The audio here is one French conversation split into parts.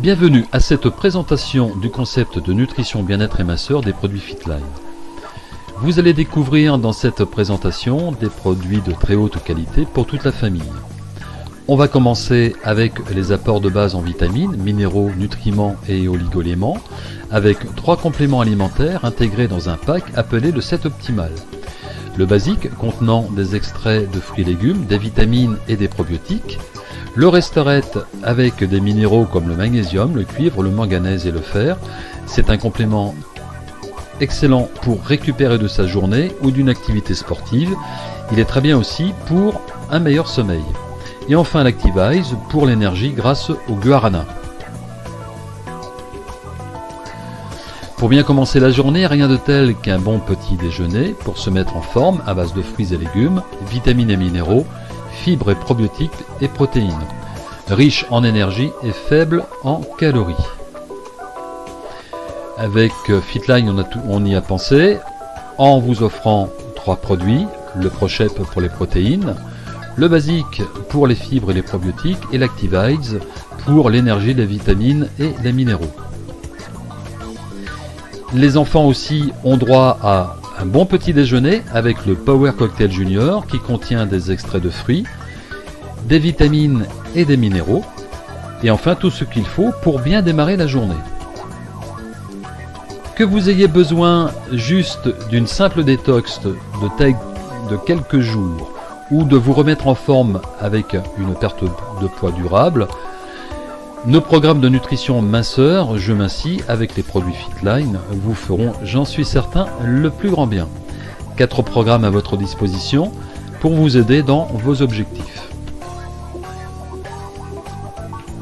Bienvenue à cette présentation du concept de nutrition, bien-être et minceur des produits Fitline. Vous allez découvrir dans cette présentation des produits de très haute qualité pour toute la famille. On va commencer avec les apports de base en vitamines, minéraux, nutriments et oligoéléments, avec 3 compléments alimentaires intégrés dans un pack appelé le set optimal. Le basique contenant des extraits de fruits et légumes, des vitamines et des probiotiques. Le Restorette avec des minéraux comme le magnésium, le cuivre, le manganèse et le fer. C'est un complément excellent pour récupérer de sa journée ou d'une activité sportive. Il est très bien aussi pour un meilleur sommeil. Et enfin l'Activise pour l'énergie grâce au guarana. Pour bien commencer la journée, rien de tel qu'un bon petit déjeuner pour se mettre en forme à base de fruits et légumes, vitamines et minéraux, fibres et probiotiques et protéines, riche en énergie et faible en calories. Avec Fitline, on y a pensé en vous offrant 3 produits, le ProShape pour les protéines, le basique pour les fibres et les probiotiques et l'Activise pour l'énergie, les vitamines et les minéraux. Les enfants aussi ont droit à un bon petit déjeuner avec le Power Cocktail Junior qui contient des extraits de fruits, des vitamines et des minéraux, et enfin tout ce qu'il faut pour bien démarrer la journée. Que vous ayez besoin juste d'une simple détox de quelques jours ou de vous remettre en forme avec une perte de poids durable, nos programmes de nutrition minceur, je mincis avec les produits Fitline vous feront, j'en suis certain, le plus grand bien. 4 programmes à votre disposition pour vous aider dans vos objectifs.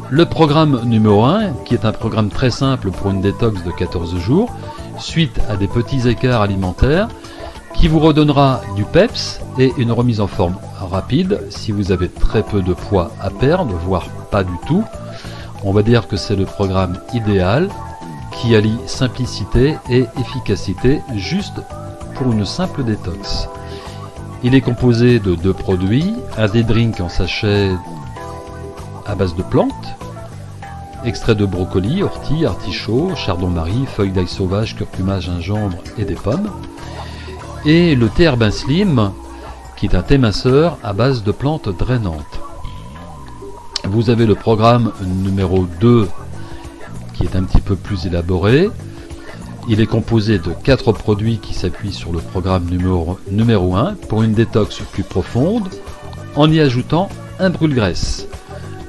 Le programme numéro 1, qui est un programme très simple pour une détox de 14 jours, suite à des petits écarts alimentaires, qui vous redonnera du peps et une remise en forme rapide si vous avez très peu de poids à perdre, voire pas du tout. On va dire que c'est le programme idéal qui allie simplicité et efficacité juste pour une simple détox. Il est composé de 2 produits, un D-Drink en sachet à base de plantes, extrait de brocoli, ortie, artichaut, chardon-marie, feuilles d'ail sauvage, curcuma, gingembre et des pommes, et le thé Herbin Slim qui est un thé minceur à base de plantes drainantes. Vous avez le programme numéro 2 qui est un petit peu plus élaboré. Il est composé de 4 produits qui s'appuient sur le programme numéro 1 pour une détox plus profonde en y ajoutant un brûle-graisse.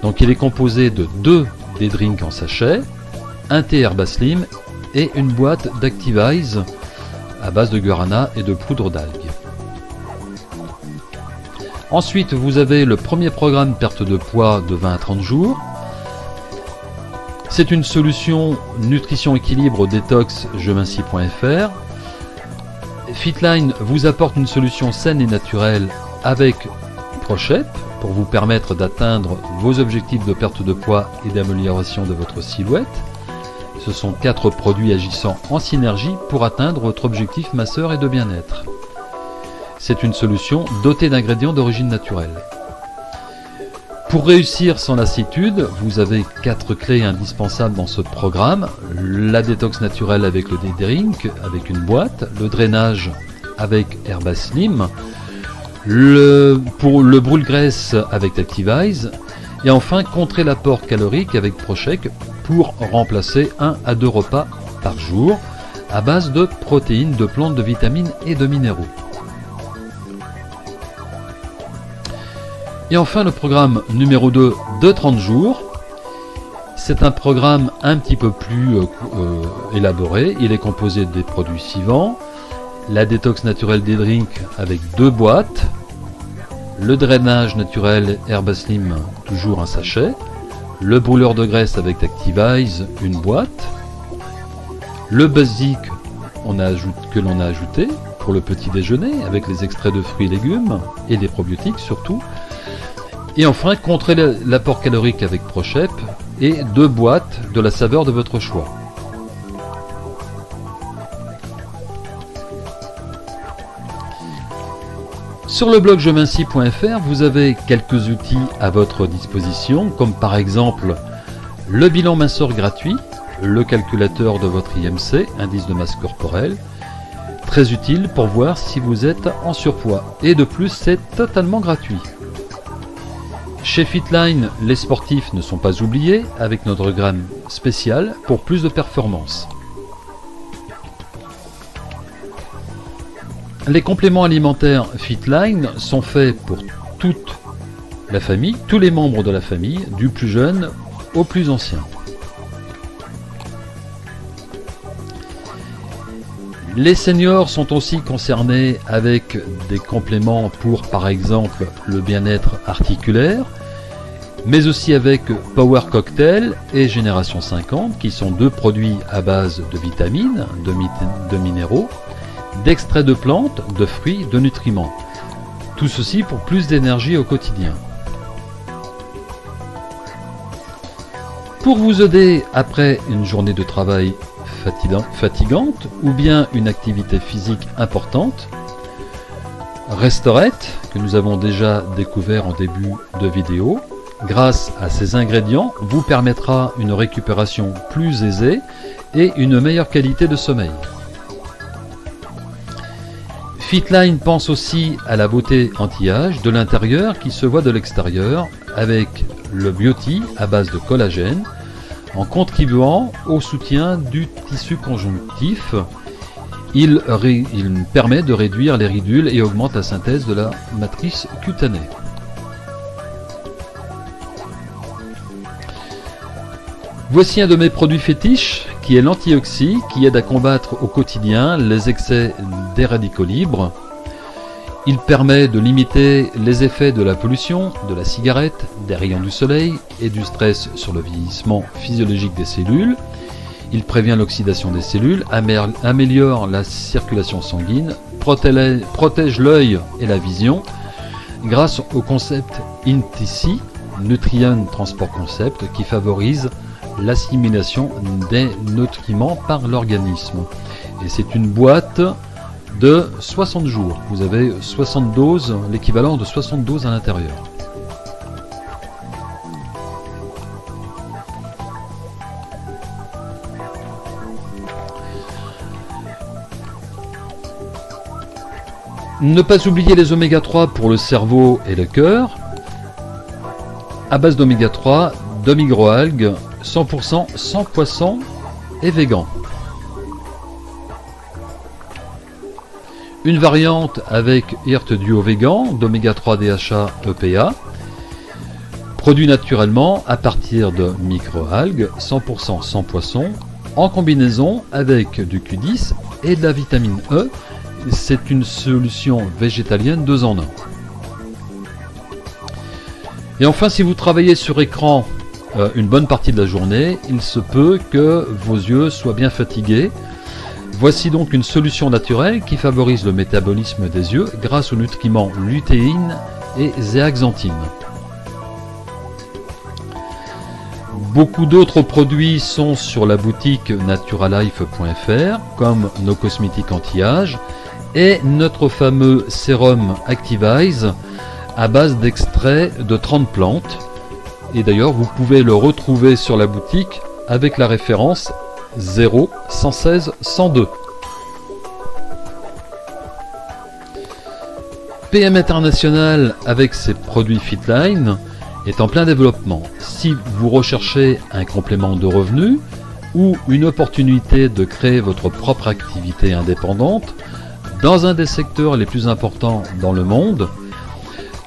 Donc il est composé de 2 D-Drink en sachet, un thé Herbin Slim et une boîte d'Activise à base de guarana et de poudre d'algues. Ensuite, vous avez le premier programme perte de poids de 20 à 30 jours. C'est une solution nutrition équilibre détox jemincis.fr. Fitline vous apporte une solution saine et naturelle avec ProShape pour vous permettre d'atteindre vos objectifs de perte de poids et d'amélioration de votre silhouette. Ce sont 4 produits agissant en synergie pour atteindre votre objectif minceur et de bien-être. C'est une solution dotée d'ingrédients d'origine naturelle. Pour réussir sans lassitude, vous avez 4 clés indispensables dans ce programme. La détox naturelle avec le D-Drink, avec une boîte, le drainage avec Herbin Slim, pour le brûle-graisse avec Activise, et enfin contrer l'apport calorique avec ProShape pour remplacer 1 à 2 repas par jour à base de protéines, de plantes, de vitamines et de minéraux. Et enfin le programme numéro 2 de 30 jours. C'est un programme un petit peu plus élaboré. Il est composé des produits suivants. La détox naturelle des drinks avec 2 boîtes. Le drainage naturel Herbin Slim, toujours un sachet. Le brûleur de graisse avec Activise, une boîte. Le basique que l'on a ajouté pour le petit déjeuner avec les extraits de fruits et légumes et des probiotiques surtout. Et enfin, contrer l'apport calorique avec ProShape et 2 boîtes de la saveur de votre choix. Sur le blog jemincis.fr, vous avez quelques outils à votre disposition, comme par exemple le bilan minceur gratuit, le calculateur de votre IMC, indice de masse corporelle, très utile pour voir si vous êtes en surpoids. Et de plus, c'est totalement gratuit. Chez Fitline, les sportifs ne sont pas oubliés avec notre gramme spéciale pour plus de performance. Les compléments alimentaires Fitline sont faits pour toute la famille, tous les membres de la famille, du plus jeune au plus ancien. Les seniors sont aussi concernés avec des compléments pour, par exemple, le bien-être articulaire, mais aussi avec Power Cocktail et Génération 50, qui sont deux produits à base de vitamines, de minéraux, d'extraits de plantes, de fruits, de nutriments. Tout ceci pour plus d'énergie au quotidien. Pour vous aider après une journée de travail fatigante ou bien une activité physique importante, Restorette, que nous avons déjà découvert en début de vidéo, grâce à ces ingrédients, vous permettra une récupération plus aisée et une meilleure qualité de sommeil. Fitline pense aussi à la beauté anti-âge de l'intérieur qui se voit de l'extérieur avec le Beauty à base de collagène en contribuant au soutien du tissu conjonctif. Il permet de réduire les ridules et augmente la synthèse de la matrice cutanée. Voici un de mes produits fétiches qui est l'Antioxy, qui aide à combattre au quotidien les excès des radicaux libres. Il permet de limiter les effets de la pollution, de la cigarette, des rayons du soleil et du stress sur le vieillissement physiologique des cellules. Il prévient l'oxydation des cellules, améliore la circulation sanguine, protège l'œil et la vision grâce au concept NTC, Nutrient Transport Concept, qui favorise l'assimilation des nutriments par l'organisme. Et c'est une boîte de 60 jours. Vous avez 60 doses, l'équivalent de 60 doses à l'intérieur. Ne pas oublier les oméga 3 pour le cerveau et le cœur. À base d'oméga 3, de microalgues, 100% sans poisson et végan. Une variante avec Earth Duo Vegan d'oméga 3 DHA EPA, produit naturellement à partir de microalgues 100% sans poisson, en combinaison avec du Q10 et de la vitamine E. C'est une solution végétalienne 2 en 1. Et enfin, si vous travaillez sur écran une bonne partie de la journée, il se peut que vos yeux soient bien fatigués. Voici donc une solution naturelle qui favorise le métabolisme des yeux grâce aux nutriments lutéine et zéaxanthine. Beaucoup d'autres produits sont sur la boutique naturalife.fr, comme nos cosmétiques anti-âge et notre fameux sérum Activise à base d'extraits de 30 plantes. Et d'ailleurs, vous pouvez le retrouver sur la boutique avec la référence 0 116 102. PM International avec ses produits Fitline est en plein développement. Si vous recherchez un complément de revenus ou une opportunité de créer votre propre activité indépendante dans un des secteurs les plus importants dans le monde,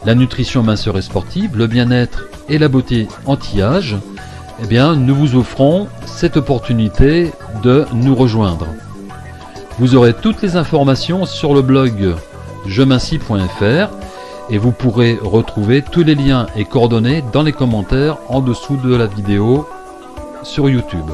la nutrition minceur et sportive, le bien-être et la beauté anti-âge, eh bien, nous vous offrons cette opportunité de nous rejoindre. Vous aurez toutes les informations sur le blog jemincis.fr et vous pourrez retrouver tous les liens et coordonnées dans les commentaires en dessous de la vidéo sur YouTube.